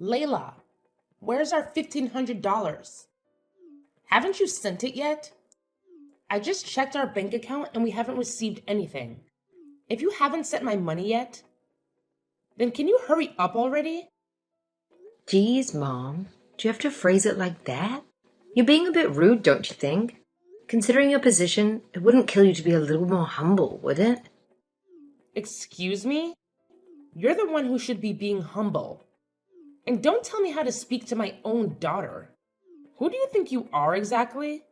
Layla, where's our $1,500? Haven't you sent it yet? I just checked our bank account and we haven't received anything. If you haven't sent my money yet, then can you hurry up already? Geez, Mom, do you have to phrase it like that? You're being a bit rude, don't you think? Considering your position, it wouldn't kill you to be a little more humble, would it? Excuse me? You're the one who should be being humble. And don't tell me how to speak to my own daughter. Who do you think you are exactly?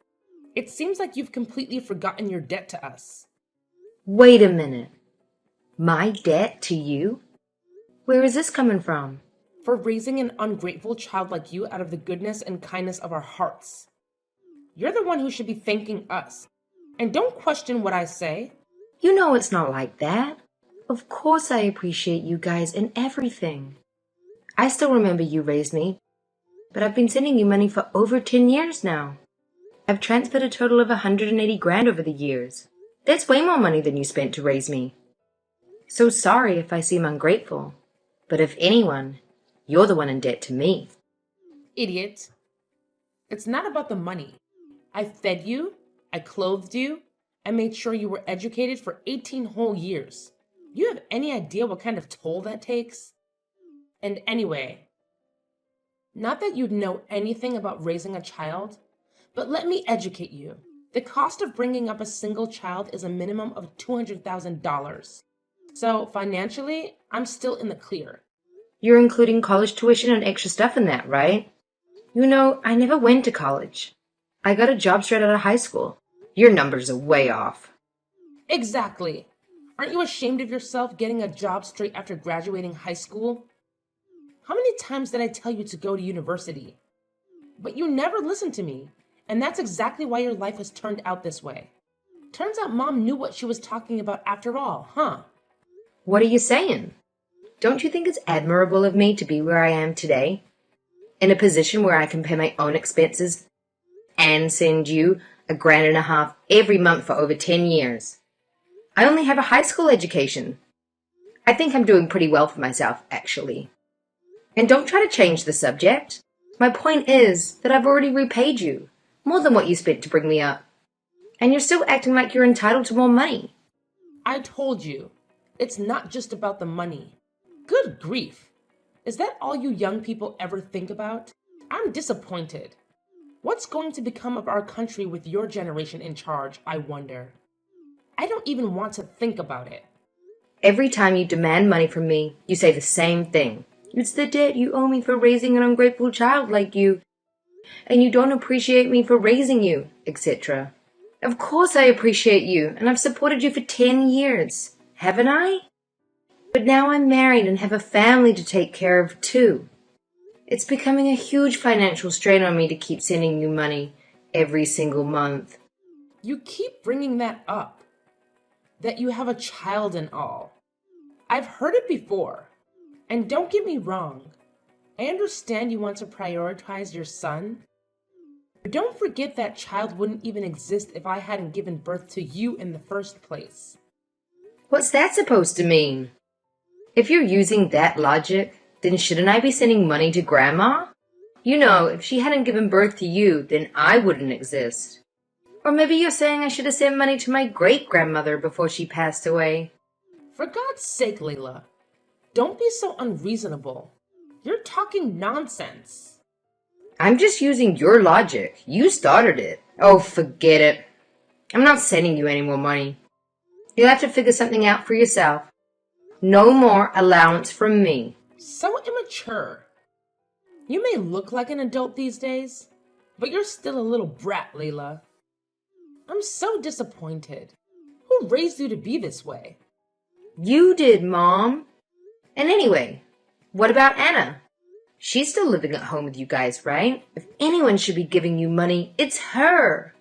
It seems like you've completely forgotten your debt to us. Wait a minute. My debt to you? Where is this coming from? For raising an ungrateful child like you out of the goodness and kindness of our hearts. You're the one who should be thanking us. And don't question what I say. You know it's not like that. Of course I appreciate you guys and everything. I still remember you raised me, but I've been sending you money for over 10 years now. I've transferred a total of 180 grand over the years. That's way more money than you spent to raise me. So sorry if I seem ungrateful, but if anyone, you're the one in debt to me. Idiot. It's not about the money. I fed you, I clothed you, I made sure you were educated for 18 whole years. Do you have any idea what kind of toll that takes? And anyway, not that you'd know anything about raising a child, but let me educate you. The cost of bringing up a single child is a minimum of $200,000. So financially, I'm still in the clear. You're including college tuition and extra stuff in that, right? You know, I never went to college. I got a job straight out of high school. Your numbers are way off. Exactly. Aren't you ashamed of yourself getting a job straight after graduating high school? How many times did I tell you to go to university? But you never listened to me, and that's exactly why your life has turned out this way. Turns out Mom knew what she was talking about after all, huh? What are you saying? Don't you think it's admirable of me to be where I am today? In a position where I can pay my own expenses and send you $1.5 grand every month for over 10 years. I only have a high school education. I think I'm doing pretty well for myself, actually. And don't try to change the subject. My point is that I've already repaid you, more than what you spent to bring me up. And you're still acting like you're entitled to more money. I told you, it's not just about the money. Good grief. Is that all you young people ever think about? I'm disappointed. What's going to become of our country with your generation in charge, I wonder? I don't even want to think about it. Every time you demand money from me, you say the same thing. It's the debt you owe me for raising an ungrateful child like you, and you don't appreciate me for raising you, etc. Of course I appreciate you, and I've supported you for 10 years, haven't I? But now I'm married and have a family to take care of too. It's becoming a huge financial strain on me to keep sending you money every single month. You keep bringing that up, that you have a child and all. I've heard it before. And don't get me wrong, I understand you want to prioritize your son, but don't forget that child wouldn't even exist if I hadn't given birth to you in the first place. What's that supposed to mean? If you're using that logic, then shouldn't I be sending money to Grandma? You know, if she hadn't given birth to you, then I wouldn't exist. Or maybe you're saying I should have sent money to my great-grandmother before she passed away. For God's sake, Layla, don't be so unreasonable. You're talking nonsense. I'm just using your logic. You started it. Oh, forget it. I'm not sending you any more money. You'll have to figure something out for yourself. No more allowance from me. So immature. You may look like an adult these days, but you're still a little brat, Layla. I'm so disappointed. Who raised you to be this way? You did, Mom. And anyway, what about Anna? She's still living at home with you guys, right? If anyone should be giving you money, it's her.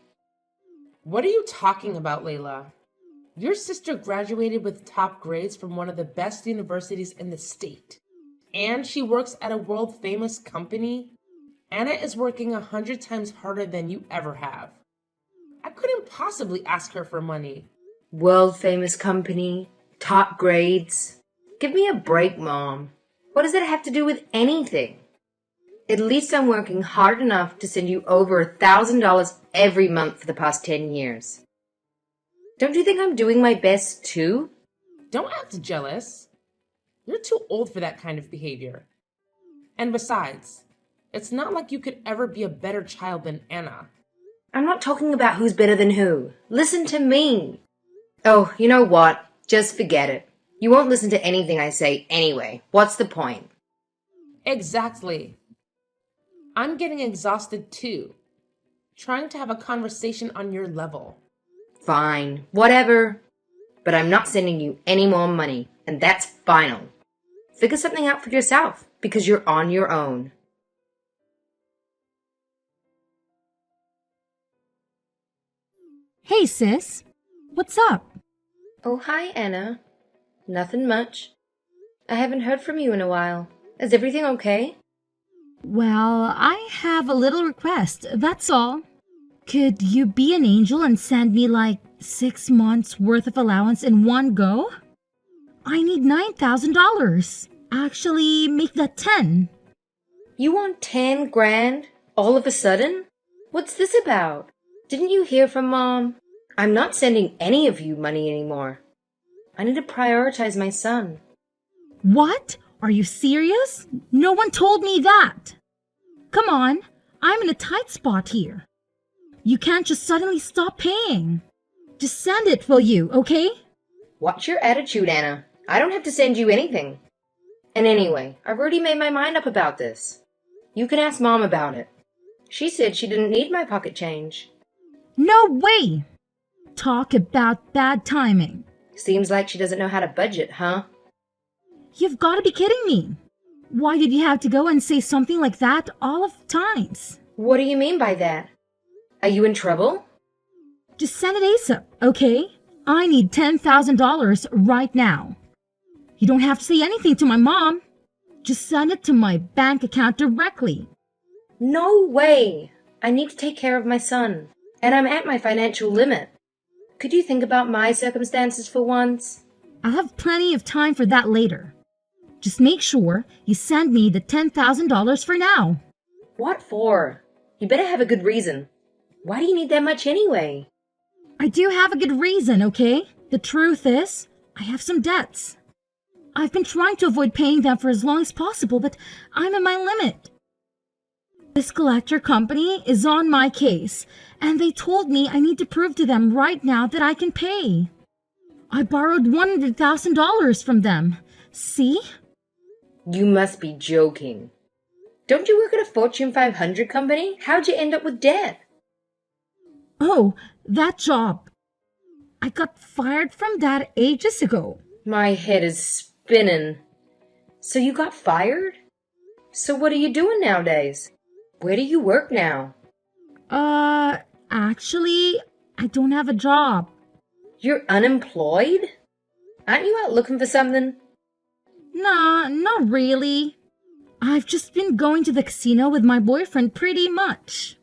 What are you talking about, Layla? Your sister graduated with top grades from one of the best universities in the state. And she works at a world-famous company. Anna is working 100 times harder than you ever have. I couldn't possibly ask her for money. World-famous company, top grades. Give me a break, Mom. What does that have to do with anything? At least I'm working hard enough to send you over $1,000 every month for the past 10 years. Don't you think I'm doing my best too? Don't act jealous. You're too old for that kind of behavior. And besides, it's not like you could ever be a better child than Anna. I'm not talking about who's better than who. Listen to me. Oh, you know what? Just forget it. You won't listen to anything I say anyway. What's the point? Exactly. I'm getting exhausted too, trying to have a conversation on your level. Fine, whatever. But I'm not sending you any more money, and that's final. Figure something out for yourself, because you're on your own. Hey, sis. What's up? Oh, hi, Anna. Nothing much. I haven't heard from you in a while. Is everything okay? Well, I have a little request, that's all. Could you be an angel and send me like 6 months worth of allowance in one go? I need $9,000. Actually, make that 10. You want 10 grand all of a sudden? What's this about? Didn't you hear from Mom? I'm not sending any of you money anymore. I need to prioritize my son. What? Are you serious? No one told me that. Come on, I'm in a tight spot here. You can't just suddenly stop paying. Just send it, will you, okay? What's your attitude, Anna? I don't have to send you anything. And anyway, I've already made my mind up about this. You can ask Mom about it. She said she didn't need my pocket change. No way! Talk about bad timing. Seems like she doesn't know how to budget, huh? You've got to be kidding me. Why did you have to go and say something like that all of the times? What do you mean by that? Are you in trouble? Just send it ASAP, okay? I need $10,000 right now. You don't have to say anything to my mom. Just send it to my bank account directly. No way! I need to take care of my son, and I'm at my financial limit. Could you think about my circumstances for once? I'll have plenty of time for that later. Just make sure you send me the $10,000 for now. What for? You better have a good reason. Why do you need that much anyway? I do have a good reason, okay? The truth is, I have some debts. I've been trying to avoid paying them for as long as possible, but I'm at my limit. This collector company is on my case, and they told me I need to prove to them right now that I can pay. I borrowed $100,000 from them. See? You must be joking. Don't you work at a Fortune 500 company? How'd you end up with debt? Oh, that job. I got fired from that ages ago. My head is spinning. So you got fired? So what are you doing nowadays? Where do you work now? Actually, I don't have a job. You're unemployed? Aren't you out looking for something? Nah, not really. I've just been going to the casino with my boyfriend pretty much.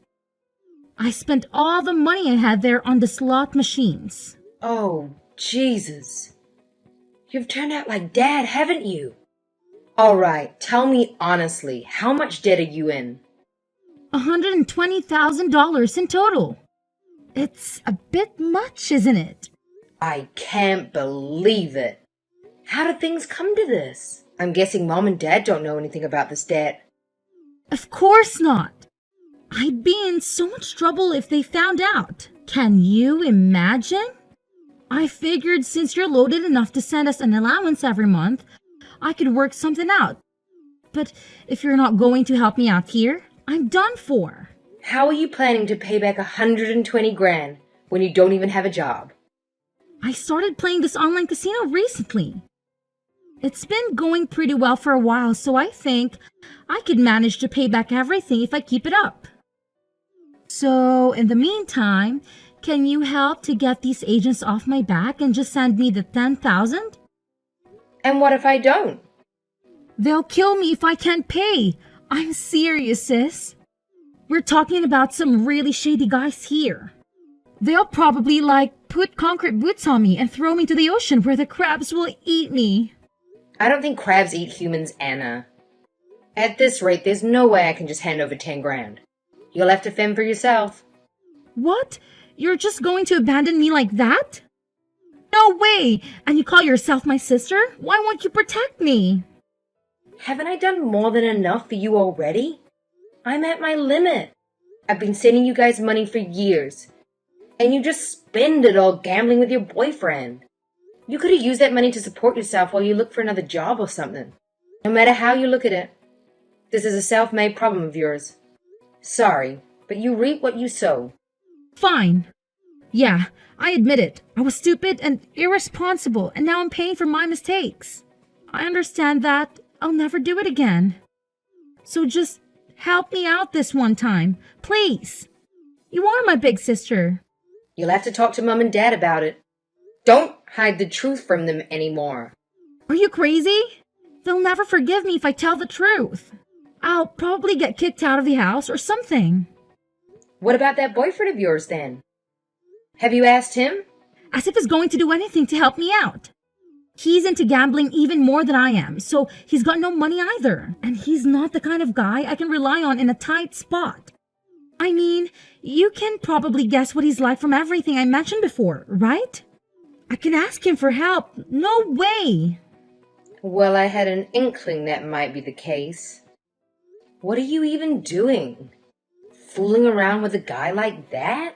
I spent all the money I had there on the slot machines. Oh, Jesus. You've turned out like Dad, haven't you? All right, tell me honestly, how much debt are you in? $120,000 in total. It's a bit much, isn't it? I can't believe it. How did things come to this? I'm guessing Mom and Dad don't know anything about this debt. Of course not. I'd be in so much trouble if they found out. Can you imagine? I figured since you're loaded enough to send us an allowance every month, I could work something out. But if you're not going to help me out here, I'm done for. How are you planning to pay back 120 grand when you don't even have a job? I started playing this online casino recently. It's been going pretty well for a while, so I think I could manage to pay back everything if I keep it up. So, in the meantime, can you help to get these agents off my back and just send me the 10,000? And what if I don't? They'll kill me if I can't pay. I'm serious, sis. We're talking about some really shady guys here. They'll probably, put concrete boots on me and throw me to the ocean where the crabs will eat me. I don't think crabs eat humans, Anna. At this rate, there's no way I can just hand over 10 grand. You'll have to fend for yourself. What? You're just going to abandon me like that? No way! And you call yourself my sister? Why won't you protect me? Haven't I done more than enough for you already? I'm at my limit. I've been sending you guys money for years. And you just spend it all gambling with your boyfriend. You could have used that money to support yourself while you look for another job or something. No matter how you look at it, this is a self-made problem of yours. Sorry, but you reap what you sow. Fine. Yeah, I admit it. I was stupid and irresponsible, and now I'm paying for my mistakes. I understand that. I'll never do it again. So just help me out this one time, please. You are my big sister. You'll have to talk to Mum and Dad about it. Don't hide the truth from them anymore. Are you crazy? They'll never forgive me if I tell the truth. I'll probably get kicked out of the house or something. What about that boyfriend of yours then? Have you asked him? As if he's going to do anything to help me out. He's into gambling even more than I am, so he's got no money either. And he's not the kind of guy I can rely on in a tight spot. I mean, you can probably guess what he's like from everything I mentioned before, right? I can ask him for help. No way! Well, I had an inkling that might be the case. What are you even doing? Fooling around with a guy like that?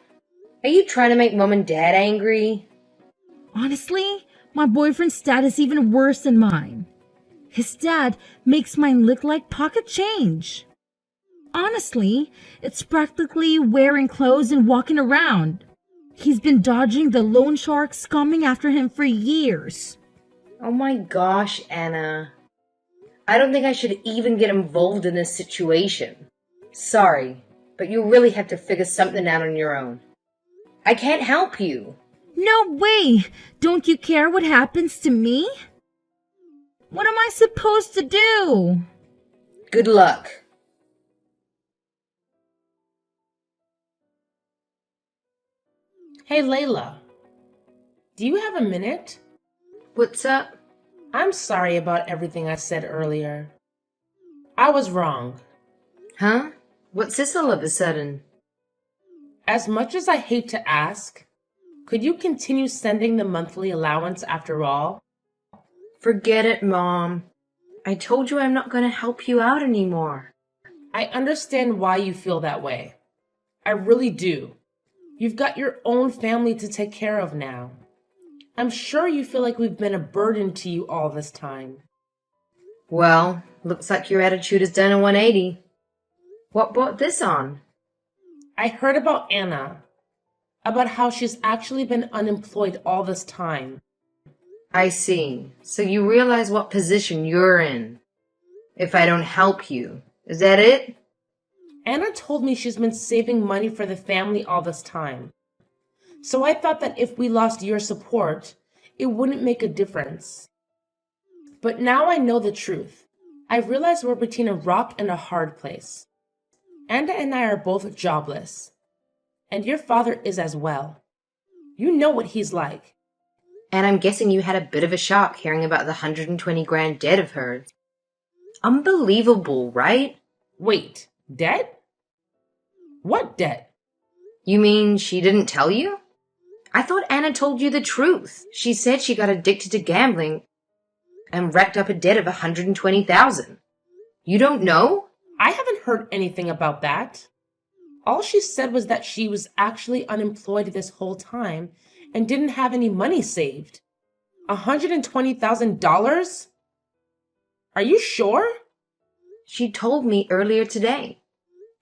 Are you trying to make Mum and Dad angry? Honestly, my boyfriend's dad is even worse than mine. His dad makes mine look like pocket change. Honestly, it's practically wearing clothes and walking around. He's been dodging the loan sharks coming after him for years. Oh my gosh, Anna. I don't think I should even get involved in this situation. Sorry, but you really have to figure something out on your own. I can't help you. No way! Don't you care what happens to me? What am I supposed to do? Good luck. Hey, Layla. Do you have a minute? What's up? I'm sorry about everything I said earlier. I was wrong. Huh? What's this all of a sudden? As much as I hate to ask, could you continue sending the monthly allowance after all? Forget it, Mom. I told you I'm not going to help you out anymore. I understand why you feel that way. I really do. You've got your own family to take care of now. I'm sure you feel like we've been a burden to you all this time. Well, looks like your attitude has done a 180. What brought this on? I heard about Anna, about how she's actually been unemployed all this time. I see. So you realize what position you're in. If I don't help you. Is that it? Anna told me she's been saving money for the family all this time. So I thought that if we lost your support, it wouldn't make a difference. But now I know the truth. I realize we're between a rock and a hard place. Anna and I are both jobless. And your father is as well. You know what he's like. And I'm guessing you had a bit of a shock hearing about the 120 grand debt of hers. Unbelievable, right? Wait, debt? What debt? You mean she didn't tell you? I thought Anna told you the truth. She said she got addicted to gambling and racked up a debt of 120,000. You don't know? I haven't heard anything about that. All she said was that she was actually unemployed this whole time and didn't have any money saved. $120,000? Are you sure? She told me earlier today.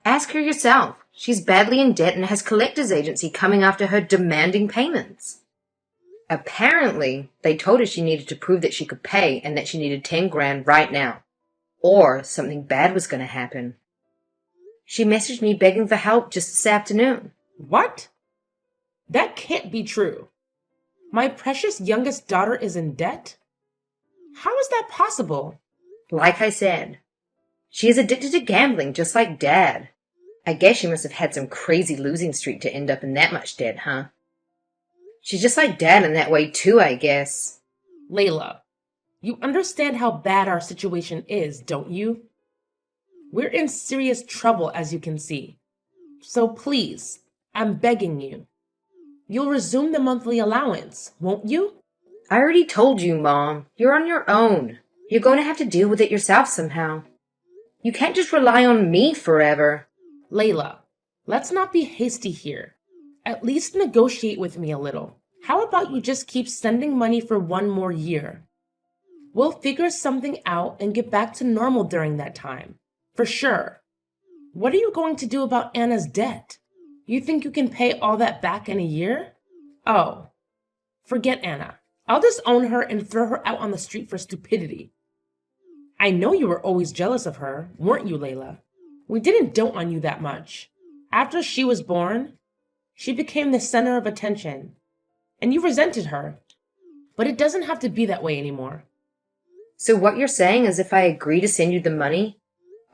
Ask her yourself. She's badly in debt and has collectors agency coming after her demanding payments. Apparently, they told her she needed to prove that she could pay and that she needed 10 grand right now. Or something bad was going to happen. She messaged me begging for help just this afternoon. What? That can't be true. My precious youngest daughter is in debt? How is that possible? Like I said, she is addicted to gambling just like Dad. I guess she must have had some crazy losing streak to end up in that much debt, huh? She's just like Dad in that way too, I guess. Layla, you understand how bad our situation is, don't you? We're in serious trouble, as you can see. So please, I'm begging you. You'll resume the monthly allowance, won't you? I already told you, Mom. You're on your own. You're going to have to deal with it yourself somehow. You can't just rely on me forever. Layla, let's not be hasty here. At least negotiate with me a little. How about you just keep sending money for 1 more year? We'll figure something out and get back to normal during that time. For sure. What are you going to do about Anna's debt? You think you can pay all that back in a year? Oh, forget Anna. I'll just own her and throw her out on the street for stupidity. I know you were always jealous of her, weren't you, Layla? We didn't dote on you that much. After she was born, she became the center of attention, and you resented her. But it doesn't have to be that way anymore. So what you're saying is if I agree to send you the money,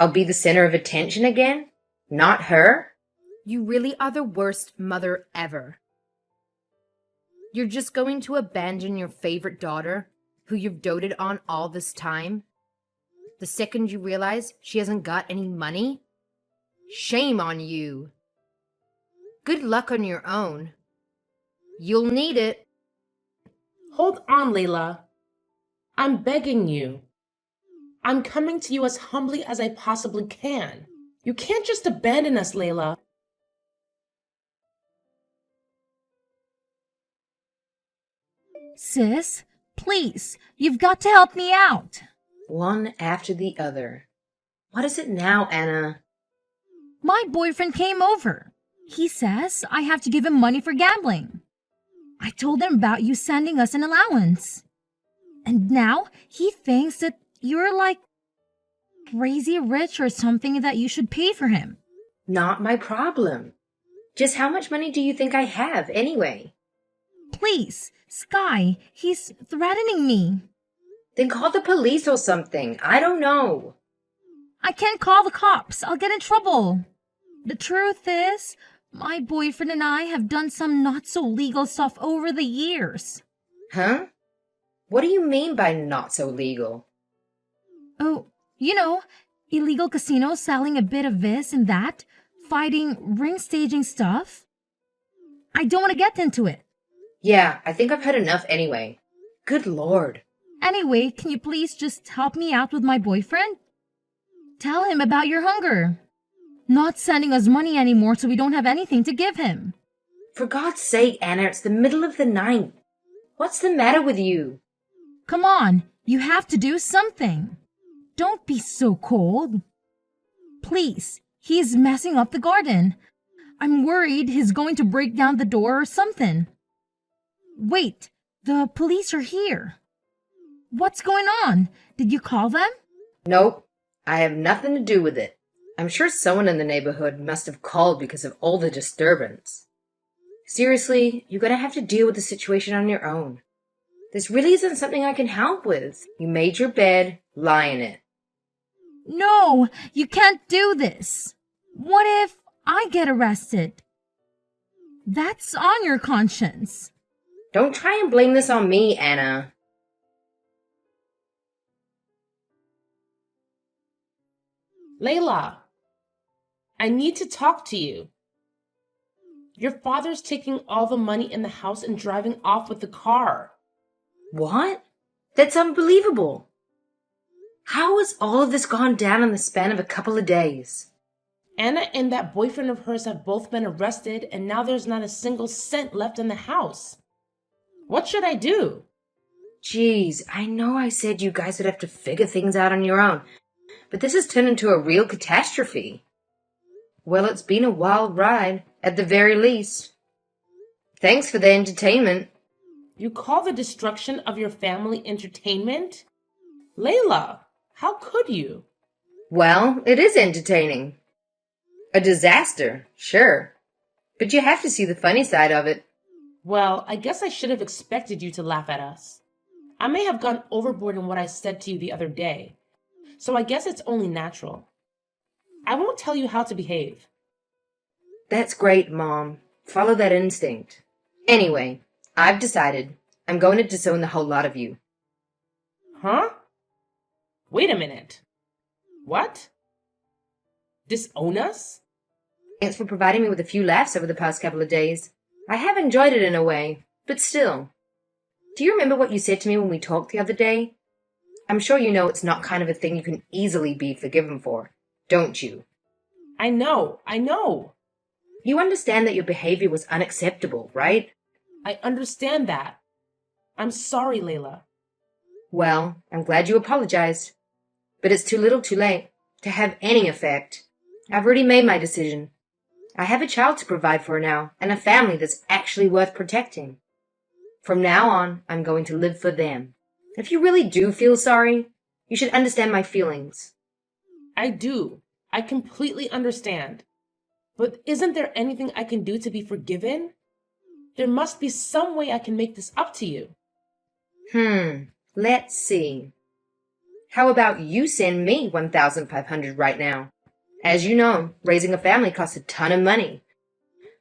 I'll be the center of attention again? Not her? You really are the worst mother ever. You're just going to abandon your favorite daughter, who you've doted on all this time? The second you realize she hasn't got any money? Shame on you. Good luck on your own. You'll need it. Hold on, Layla. I'm begging you. I'm coming to you as humbly as I possibly can. You can't just abandon us, Layla. Sis, please, you've got to help me out. One after the other. What is it now, Anna? My boyfriend came over. He says I have to give him money for gambling. I told him about you sending us an allowance. And now he thinks that you're like crazy rich or something that you should pay for him. Not my problem. Just how much money do you think I have, anyway? Please, Sky, he's threatening me. Then call the police or something. I don't know. I can't call the cops. I'll get in trouble. The truth is, my boyfriend and I have done some not so legal stuff over the years. Huh? What do you mean by not so legal? Oh, you know, illegal casinos selling a bit of this and that, fighting, ring staging stuff. I don't want to get into it. Yeah, I think I've had enough anyway. Good Lord. Anyway, can you please just help me out with my boyfriend? Tell him about your hunger. Not sending us money anymore so we don't have anything to give him. For God's sake, Anna, it's the middle of the night. What's the matter with you? Come on, you have to do something. Don't be so cold. Please, he's messing up the garden. I'm worried he's going to break down the door or something. Wait, the police are here. What's going on? Did you call them? Nope, I have nothing to do with it. I'm sure someone in the neighborhood must have called because of all the disturbance. Seriously, you're gonna have to deal with the situation on your own. This really isn't something I can help with. You made your bed, lie in it. No, you can't do this. What if I get arrested? That's on your conscience. Don't try and blame this on me, Anna. Layla, I need to talk to you. Your father's taking all the money in the house and driving off with the car. What? That's unbelievable. How has all of this gone down in the span of a couple of days? Anna and that boyfriend of hers have both been arrested, and now there's not a single cent left in the house. What should I do? Geez, I know I said you guys would have to figure things out on your own, but this has turned into a real catastrophe. Well, it's been a wild ride, at the very least. Thanks for the entertainment. You call the destruction of your family entertainment? Layla, how could you? Well, it is entertaining. A disaster, sure. But you have to see the funny side of it. Well, I guess I should have expected you to laugh at us. I may have gone overboard in what I said to you the other day, so I guess it's only natural. I won't tell you how to behave. That's great, Mom. Follow that instinct. Anyway, I've decided I'm going to disown the whole lot of you. Huh? Wait a minute. What? Disown us? Thanks for providing me with a few laughs over the past couple of days. I have enjoyed it in a way, but still. Do you remember what you said to me when we talked the other day? I'm sure you know it's not kind of a thing you can easily be forgiven for, don't you? I know. You understand that your behavior was unacceptable, right? I understand that. I'm sorry, Layla. Well, I'm glad you apologized. But it's too little too late to have any effect. I've already made my decision. I have a child to provide for now, and a family that's actually worth protecting. From now on, I'm going to live for them. If you really do feel sorry, you should understand my feelings. I do. I completely understand. But isn't there anything I can do to be forgiven? There must be some way I can make this up to you. Let's see. How about you send me $1,500 right now? As you know, raising a family costs a ton of money.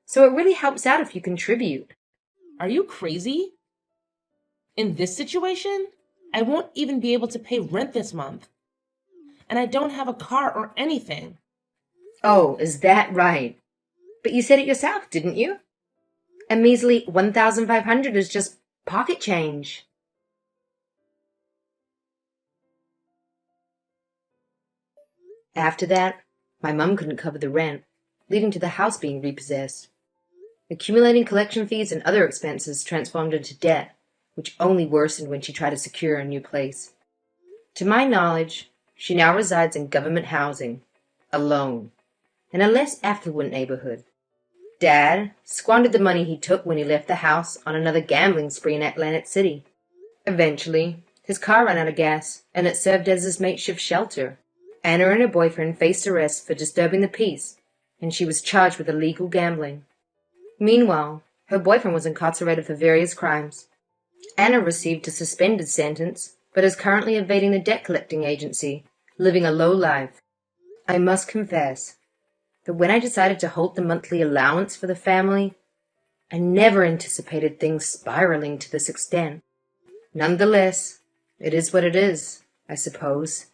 So it really helps out if you contribute. Are you crazy? In this situation, I won't even be able to pay rent this month. And I don't have a car or anything. Oh, is that right? But you said it yourself, didn't you? A measly $1,500 is just pocket change. After that, my mum couldn't cover the rent, leading to the house being repossessed. Accumulating collection fees and other expenses transformed into debt, which only worsened when she tried to secure a new place. To my knowledge, she now resides in government housing, alone, in a less affluent neighborhood. Dad squandered the money he took when he left the house on another gambling spree in Atlantic City. Eventually, his car ran out of gas, and it served as his makeshift shelter. Anna and her boyfriend faced arrest for disturbing the peace, and she was charged with illegal gambling. Meanwhile, her boyfriend was incarcerated for various crimes. Anna received a suspended sentence, but is currently evading the debt collecting agency, living a low life. I must confess that when I decided to halt the monthly allowance for the family, I never anticipated things spiraling to this extent. Nonetheless, it is what it is, I suppose.